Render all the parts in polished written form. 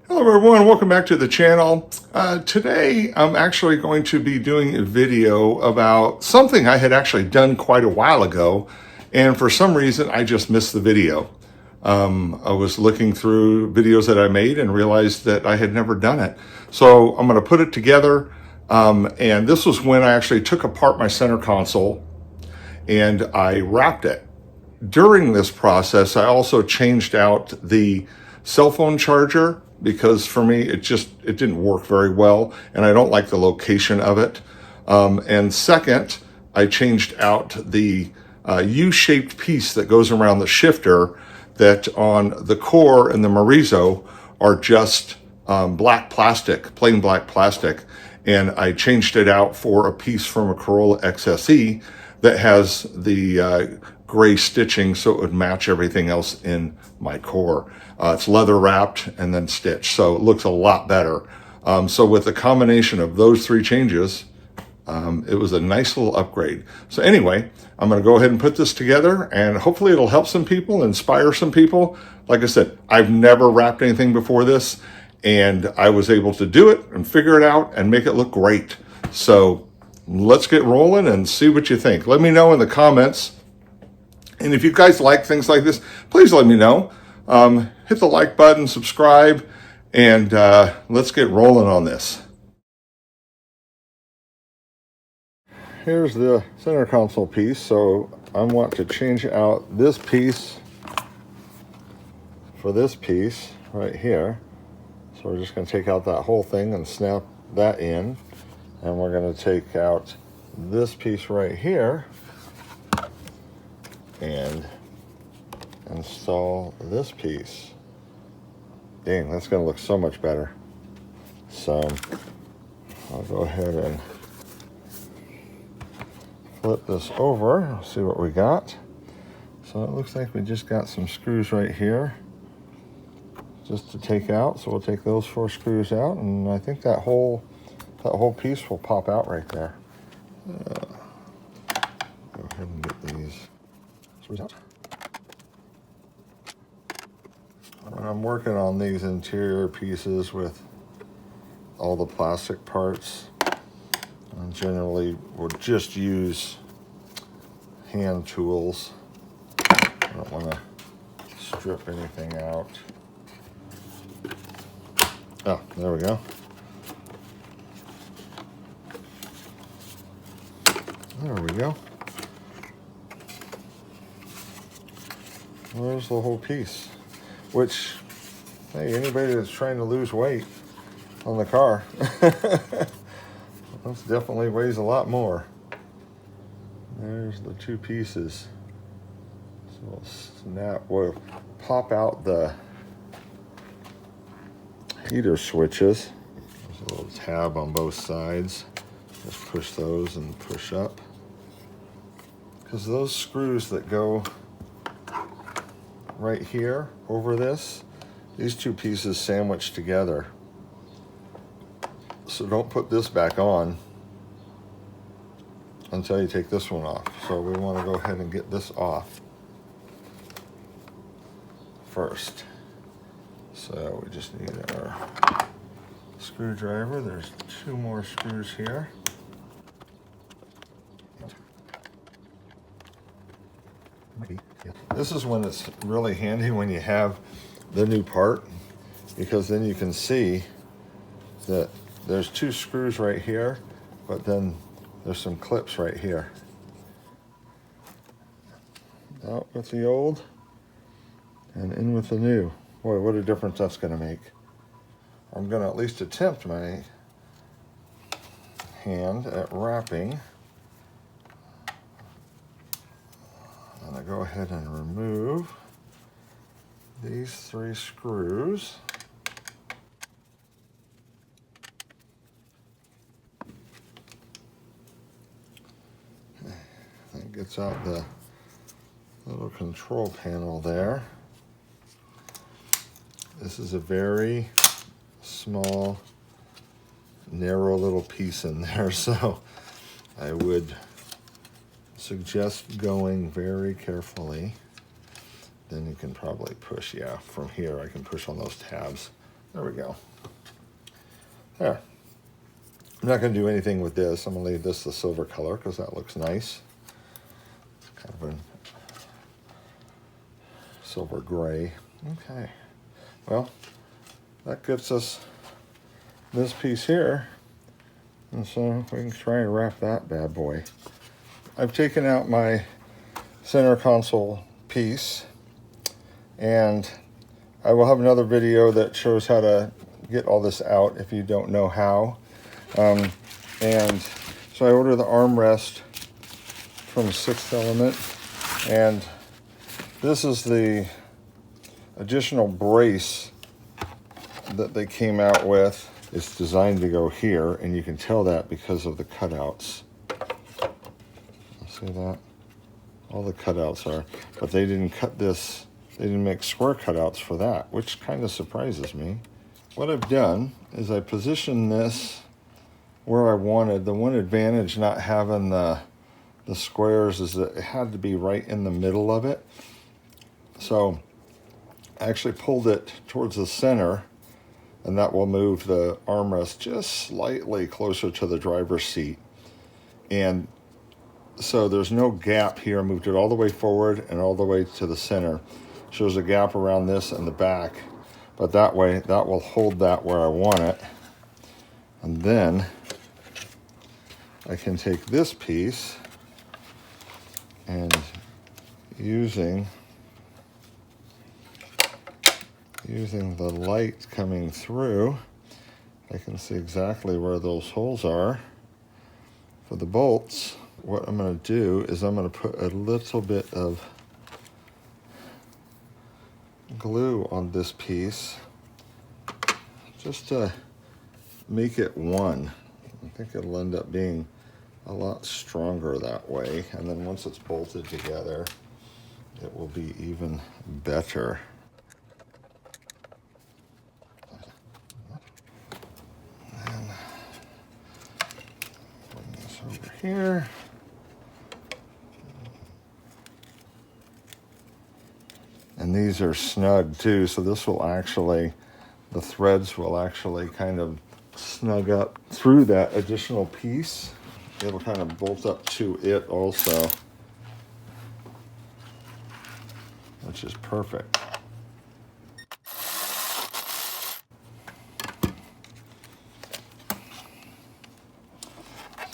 Hello everyone, welcome back to the channel. Today I'm actually going to be doing a video about something I had actually done quite a while ago, and for some reason I just missed the video. I was looking through videos that I made and realized that I had never done it. So I'm going to put it together, and this was when I actually took apart my center console and I wrapped it. During this process, I also changed out the cell phone charger because for me, it didn't work very well, and I don't like the location of it. And second, I changed out the U-shaped piece that goes around the shifter that on the core and the Marizo are just black plastic, plain black plastic. And I changed it out for a piece from a Corolla XSE that has the gray stitching so it would match everything else in my core. It's leather wrapped and then stitched, so it looks a lot better. So with the combination of those three changes, it was a nice little upgrade. So anyway, I'm going to go ahead and put this together, and hopefully it'll help some people, inspire some people. Like I said, I've never wrapped anything before this, and I was able to do it and figure it out and make it look great. So let's get rolling and see what you think. Let me know in the comments. And if you guys like things like this, please let me know. Hit the like button, subscribe, and let's get rolling on this. Here's the center console piece. So I want to change out this piece for this piece right here. So we're just going to take out that whole thing and snap that in. And we're going to take out this piece right here and install this piece. Dang, that's going to look so much better. So I'll go ahead and flip this over, see what we got. So it looks like we just got some screws right here just to take out. So we'll take those 4 screws out, and I think that whole piece will pop out right there. Go ahead and get these screws out. I'm working on these interior pieces with all the plastic parts. I generally will just use hand tools. I don't want to strip anything out. Oh, there we go. There we go. There's the whole piece. Which, hey, anybody that's trying to lose weight on the car, this definitely weighs a lot more. There's the 2 pieces. So we'll snap, we'll pop out the heater switches. There's a little tab on both sides. Just push those and push up. Because those screws that go right here over this, these 2 pieces sandwiched together. So don't put this back on until you take this one off. So we want to go ahead and get this off first. So we just need our screwdriver. There's 2 more screws here. This is when it's really handy when you have the new part, because then you can see that there's 2 screws right here, but then there's some clips right here. Out with the old and in with the new. Boy, what a difference that's going to make. I'm going to at least attempt my hand at wrapping. And I go ahead and remove these 3 screws. That gets out the little control panel there. This is a very small, narrow little piece in there, so I would suggest going very carefully. Then you can probably push, yeah, from here I can push on those tabs There we go. There. I'm not going to do anything with this. I'm going to leave this the silver color because that looks nice. It's kind of a silver gray. Okay. Well, that gets us this piece here. And so we can try and wrap that bad boy. I've taken out my center console piece, and I will have another video that shows how to get all this out if you don't know how. And so I ordered the armrest from Sixth Element, and this is the additional brace that they came out with. It's designed to go here, and you can tell that because of the cutouts. See that? All the cutouts are, but they didn't cut this, they didn't make square cutouts for that, which kind of surprises me. What I've done is I positioned this where I wanted. The one advantage not having the squares is that it had to be right in the middle of it. So I actually pulled it towards the center, and that will move the armrest just slightly closer to the driver's seat. And so there's no gap here. I moved it all the way forward and all the way to the center. Shows a gap around this and the back, but that way that will hold that where I want it. And then I can take this piece and using the light coming through, I can see exactly where those holes are for the bolts. What I'm going to do is I'm going to put a little bit of glue on this piece just to make it one. I think it'll end up being a lot stronger that way, and then once it's bolted together, it will be even better. And bring this over here. And these are snug too, so this will actually, the threads will actually kind of snug up through that additional piece. It'll kind of bolt up to it also, which is perfect.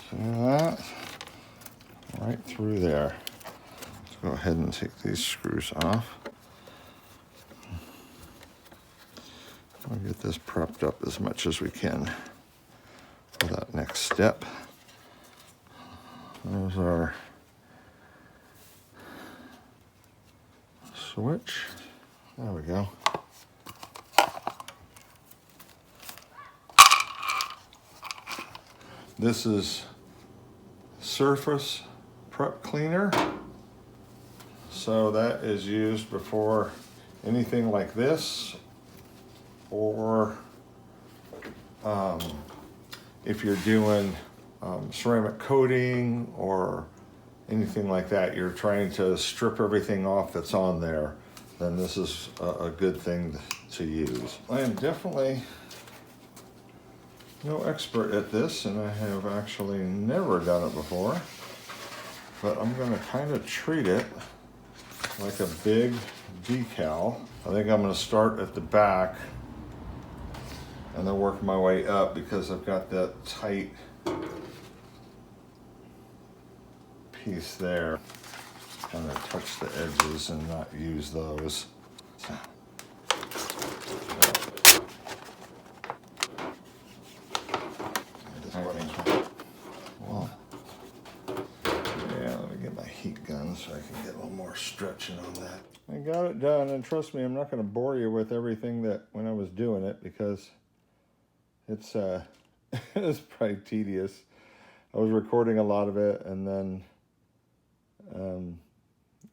See that? Right through there. Let's go ahead and take these screws off. We'll get this prepped up as much as we can for that next step. There's our switch. There we go. This is surface prep cleaner. So that is used before anything like this, or if you're doing ceramic coating or anything like that, you're trying to strip everything off that's on there, then this is a good thing to use. I am definitely no expert at this, and I have actually never done it before, but I'm going to kind of treat it like a big decal. I think I'm going to start at the back and then work my way up because I've got that tight piece there. Kind of touch the edges and not use those. Well, yeah, let me get my heat gun so I can get a little more stretching on that. I got it done, and trust me, I'm not going to bore you with everything that when I was doing it, because it's it's probably tedious. I was recording a lot of it, and then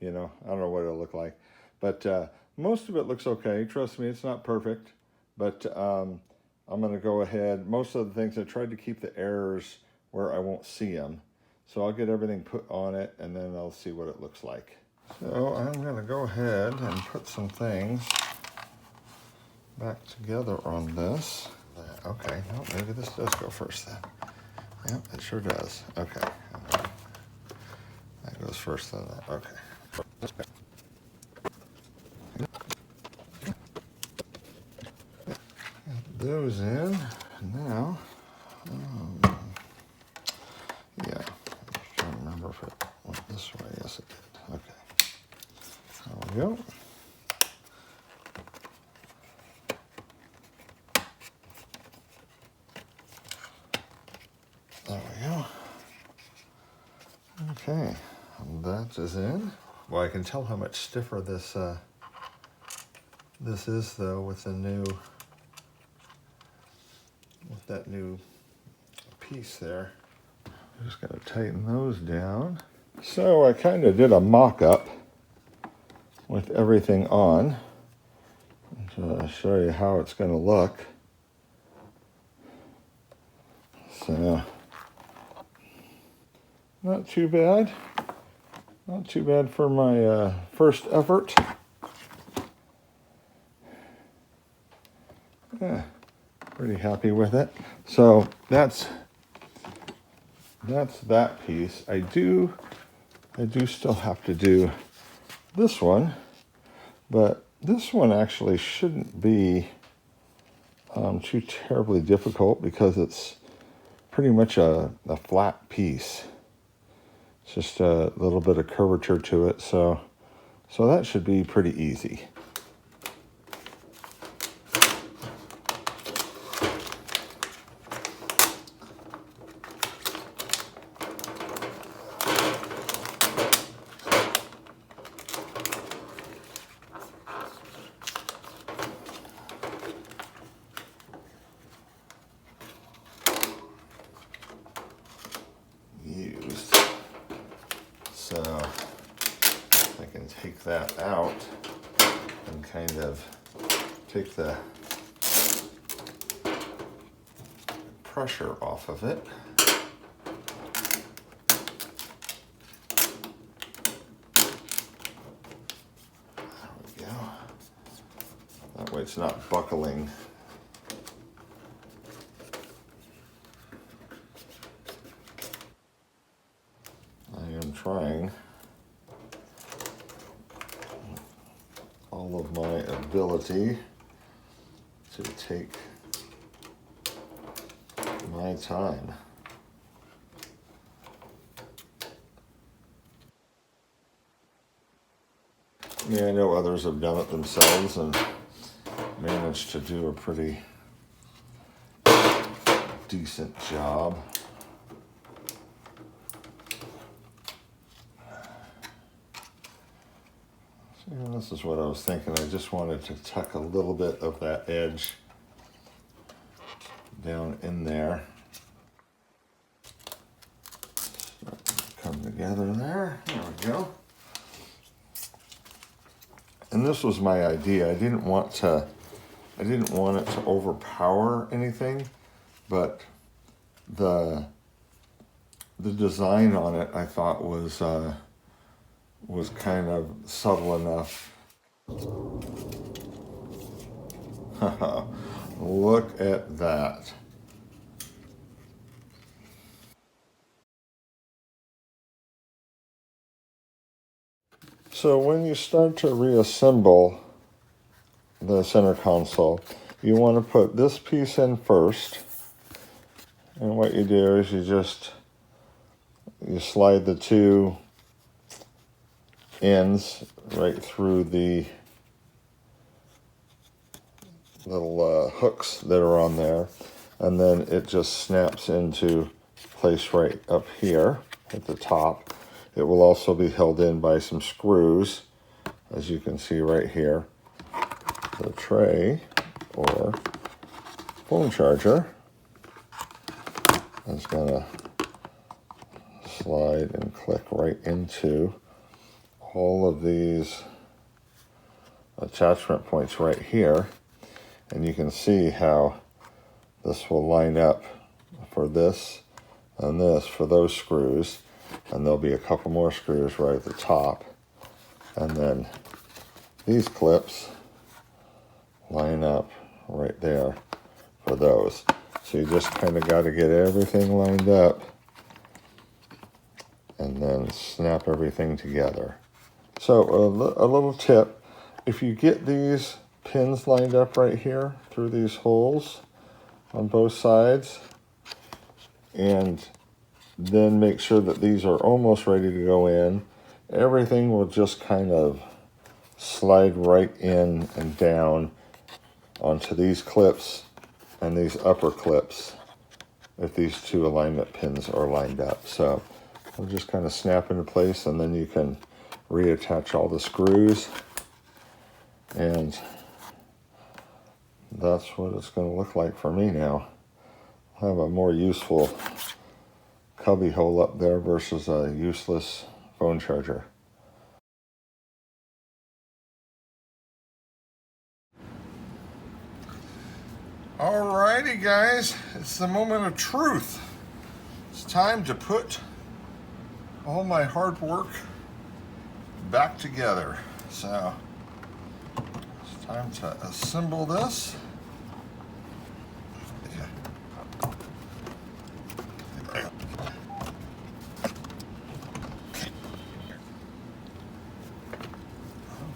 you know, I don't know what it'll look like, but most of it looks okay. Trust me, it's not perfect, but I'm going to go ahead. Most of the things I tried to keep the errors where I won't see them, so I'll get everything put on it, and then I'll see what it looks like. So I'm going to go ahead and put some things back together on this. Okay, no, maybe this does go first then. Yep, it sure does. Okay. That goes first then. Okay. Get those in. Now, yeah, I'm trying to remember if it went this way. Yes, it did. Okay. There we go. There we go. Okay, that is in. Well, I can tell how much stiffer this this is though with the new, with that new piece there. I'm just gonna tighten those down. So I kind of did a mock-up with everything on. So I'll show you how it's gonna look. So, not too bad. Not too bad for my first effort. Yeah, pretty happy with it. So that's that piece. I do still have to do this one, but this one actually shouldn't be too terribly difficult because it's pretty much a flat piece. It's just a little bit of curvature to it, so that should be pretty easy. So I can take that out and kind of take the pressure off of it. There we go. That way it's not buckling. Trying all of my ability to take my time. Yeah, I know others have done it themselves and managed to do a pretty decent job. And this is what I was thinking. I just wanted to tuck a little bit of that edge down in there. Come together there. There we go. And this was my idea. I didn't want it to overpower anything, but the design on it I thought was kind of subtle enough. Look at that. So when you start to reassemble the center console, you want to put this piece in first. And what you do is you slide the two ends right through the little hooks that are on there, and then it just snaps into place right up here at the top. It will also be held in by some screws, as you can see right here. The tray or phone charger is going to slide and click right into all of these attachment points right here, and you can see how this will line up for this and this for those screws, and there'll be a couple more screws right at the top, and then these clips line up right there for those. So you just kind of got to get everything lined up and then snap everything together. So a little tip, if you get these pins lined up right here through these holes on both sides, and then make sure that these are almost ready to go in, everything will just kind of slide right in and down onto these clips and these upper clips if these two alignment pins are lined up. So they'll just kind of snap into place, and then you can reattach all the screws, and that's what it's going to look like for me now. I have a more useful cubby hole up there versus a useless phone charger. Alrighty guys, it's the moment of truth. It's time to put all my hard work back together. So it's time to assemble this.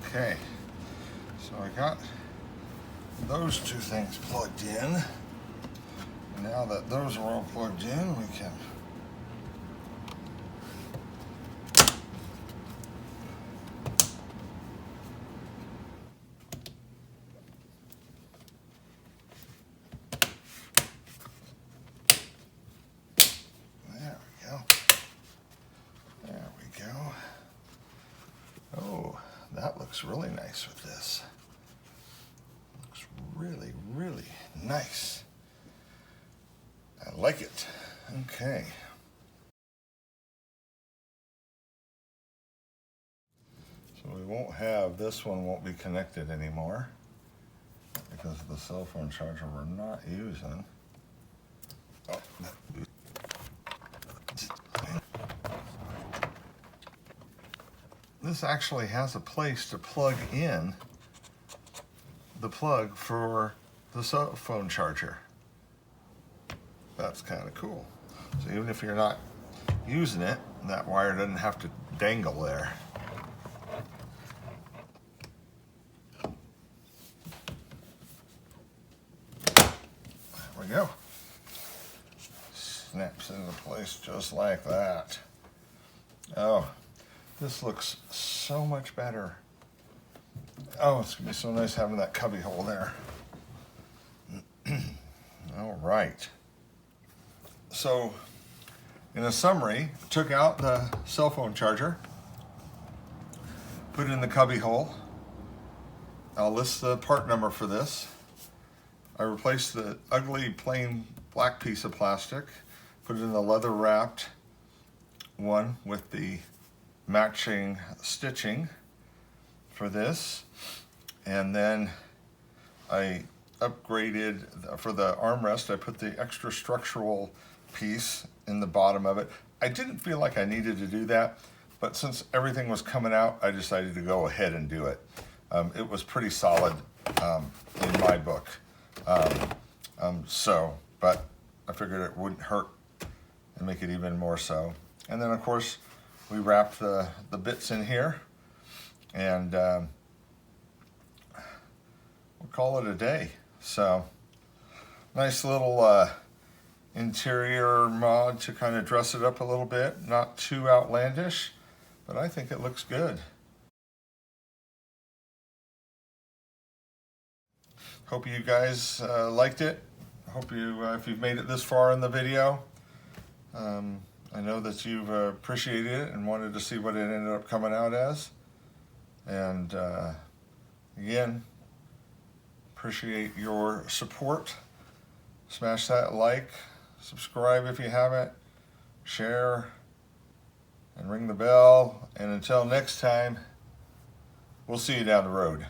Okay, so I got those two things plugged in. Now that those are all plugged in, we can that looks really nice with this. Looks really, really nice. I like it. Okay. So we won't have, this one won't be connected anymore because of the cell phone charger we're not using. Oh. This actually has a place to plug in the plug for the cell phone charger. That's kind of cool. So even if you're not using it, that wire doesn't have to dangle there. There we go. Snaps into place just like that. Oh. This looks so much better. Oh, it's gonna be so nice having that cubby hole there. All right. So, in a summary, took out the cell phone charger, put it in the cubby hole. I'll list the part number for this. I replaced the ugly plain black piece of plastic, put it in the leather wrapped one with the matching stitching for this, and then I upgraded for the armrest. I put the extra structural piece in the bottom of it. I didn't feel like I needed to do that, but since everything was coming out, I decided to go ahead and do it. It was pretty solid in my book, but I figured it wouldn't hurt and make it even more so. And then of course we wrapped the bits in here, and we'll call it a day. So nice little interior mod to kind of dress it up a little bit. Not too outlandish, but I think it looks good. Hope you guys liked it. Hope you, if you've made it this far in the video, I know that you've appreciated it and wanted to see what it ended up coming out as. And again, appreciate your support. Smash that like, subscribe if you haven't, share, and ring the bell. And until next time, we'll see you down the road.